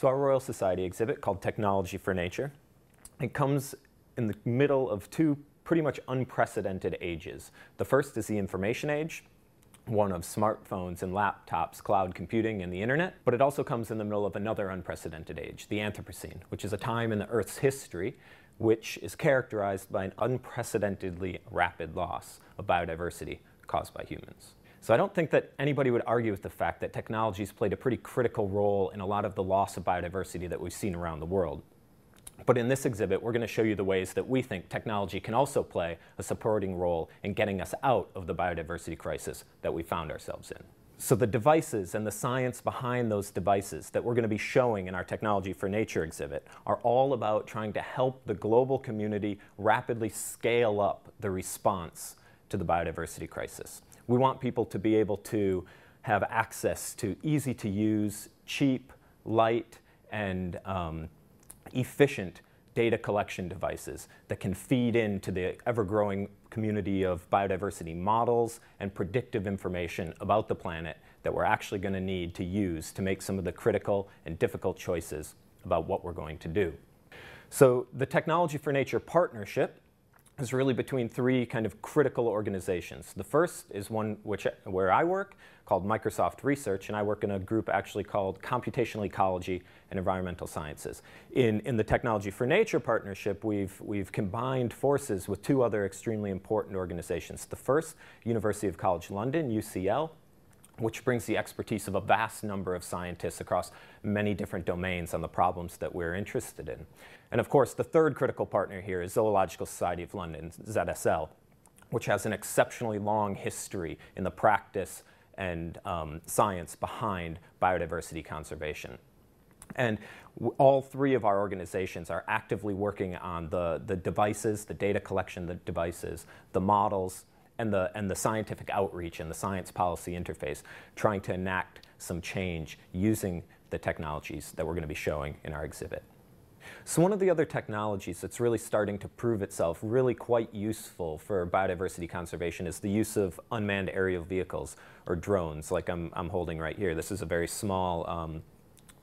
So our Royal Society exhibit, called Technology for Nature, it comes in the middle of two pretty much unprecedented ages. The first is the information age, one of smartphones and laptops, cloud computing, and the internet. But it also comes in the middle of another unprecedented age, the Anthropocene, which is a time in the Earth's history which is characterized by an unprecedentedly rapid loss of biodiversity caused by humans. So I don't think that anybody would argue with the fact that technology's played a pretty critical role in a lot of the loss of biodiversity that we've seen around the world. But in this exhibit, we're going to show you the ways that we think technology can also play a supporting role in getting us out of the biodiversity crisis that we found ourselves in. So the devices and the science behind those devices that we're going to be showing in our Technology for Nature exhibit are all about trying to help the global community rapidly scale up the response to the biodiversity crisis. We want people to be able to have access to easy-to-use, cheap, light, and efficient data collection devices that can feed into the ever-growing community of biodiversity models and predictive information about the planet that we're actually going to need to use to make some of the critical and difficult choices about what we're going to do. So the Technology for Nature partnership is really between three kind of critical organizations. The first is one where I work, called Microsoft Research, and I work in a group actually called Computational Ecology and Environmental Sciences. In the Technology for Nature partnership, we've combined forces with two other extremely important organizations. The first, University of College London, UCL, which brings the expertise of a vast number of scientists across many different domains on the problems that we're interested in. And of course, the third critical partner here is Zoological Society of London, ZSL, which has an exceptionally long history in the practice and science behind biodiversity conservation. And all three of our organizations are actively working on the devices, the data collection, the devices, the models, and the scientific outreach and the science policy interface, trying to enact some change using the technologies that we're going to be showing in our exhibit. So one of the other technologies that's really starting to prove itself really quite useful for biodiversity conservation is the use of unmanned aerial vehicles, or drones, like I'm holding right here. This is a very small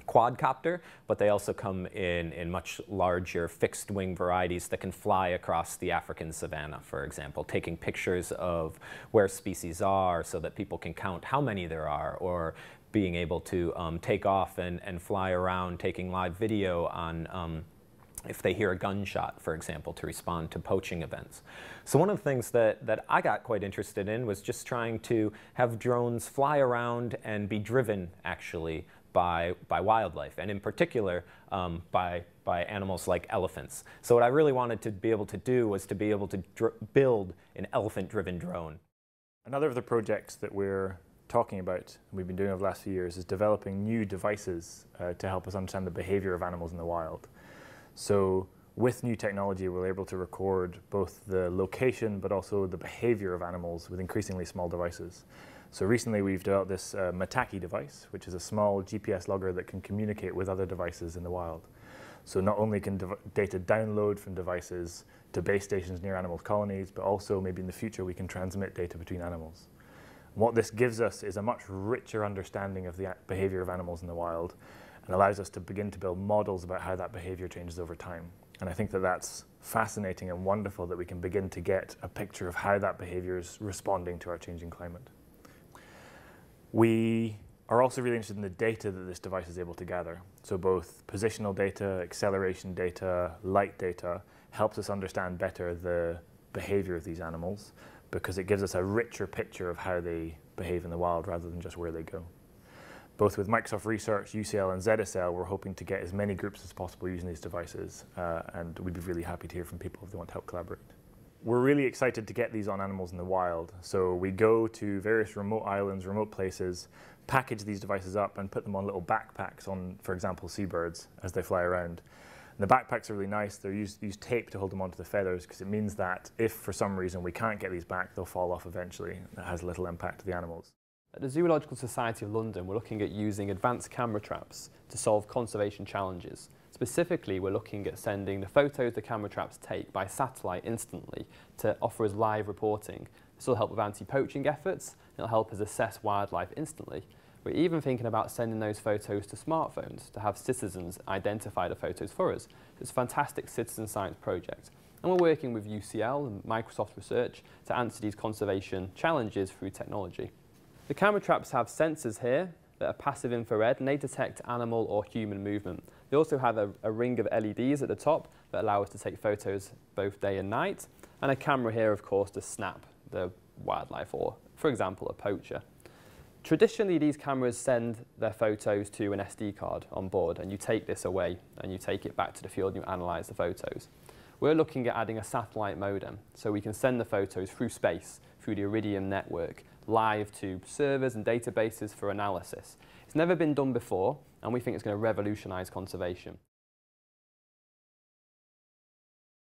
quadcopter, but they also come in much larger fixed-wing varieties that can fly across the African savanna, for example, taking pictures of where species are so that people can count how many there are, or being able to take off and fly around taking live video on if they hear a gunshot, for example, to respond to poaching events. So one of the things that I got quite interested in was just trying to have drones fly around and be driven, actually, by wildlife, and in particular by animals like elephants. So what I really wanted to be able to do was to be able to build an elephant-driven drone. Another of the projects that we're talking about, and we've been doing over the last few years, is developing new devices to help us understand the behavior of animals in the wild. So with new technology, we're able to record both the location but also the behavior of animals with increasingly small devices. So recently we've developed this Mataki device, which is a small GPS logger that can communicate with other devices in the wild. So not only can data download from devices to base stations near animal colonies, but also maybe in the future we can transmit data between animals. And what this gives us is a much richer understanding of the behavior of animals in the wild, and allows us to begin to build models about how that behavior changes over time. And I think that that's fascinating and wonderful that we can begin to get a picture of how that behavior is responding to our changing climate. We are also really interested in the data that this device is able to gather. So both positional data, acceleration data, light data helps us understand better the behavior of these animals, because it gives us a richer picture of how they behave in the wild rather than just where they go. Both with Microsoft Research, UCL, and ZSL, we're hoping to get as many groups as possible using these devices, and we'd be really happy to hear from people if they want to help collaborate. We're really excited to get these on animals in the wild. So we go to various remote islands, remote places, package these devices up and put them on little backpacks on, for example, seabirds as they fly around. And the backpacks are really nice. They use tape to hold them onto the feathers, because it means that if for some reason we can't get these back, they'll fall off eventually. That has little impact to the animals. At the Zoological Society of London, we're looking at using advanced camera traps to solve conservation challenges. Specifically, we're looking at sending the photos the camera traps take by satellite instantly to offer us live reporting. This will help with anti-poaching efforts, and it'll help us assess wildlife instantly. We're even thinking about sending those photos to smartphones to have citizens identify the photos for us. It's a fantastic citizen science project. And we're working with UCL and Microsoft Research to answer these conservation challenges through technology. The camera traps have sensors here that are passive infrared, and they detect animal or human movement. They also have a ring of LEDs at the top that allow us to take photos both day and night, and a camera here, of course, to snap the wildlife or, for example, a poacher. Traditionally, these cameras send their photos to an SD card on board, and you take this away and you take it back to the field and you analyse the photos. We're looking at adding a satellite modem so we can send the photos through space, through the Iridium network, live to servers and databases for analysis. It's never been done before, and we think it's going to revolutionise conservation.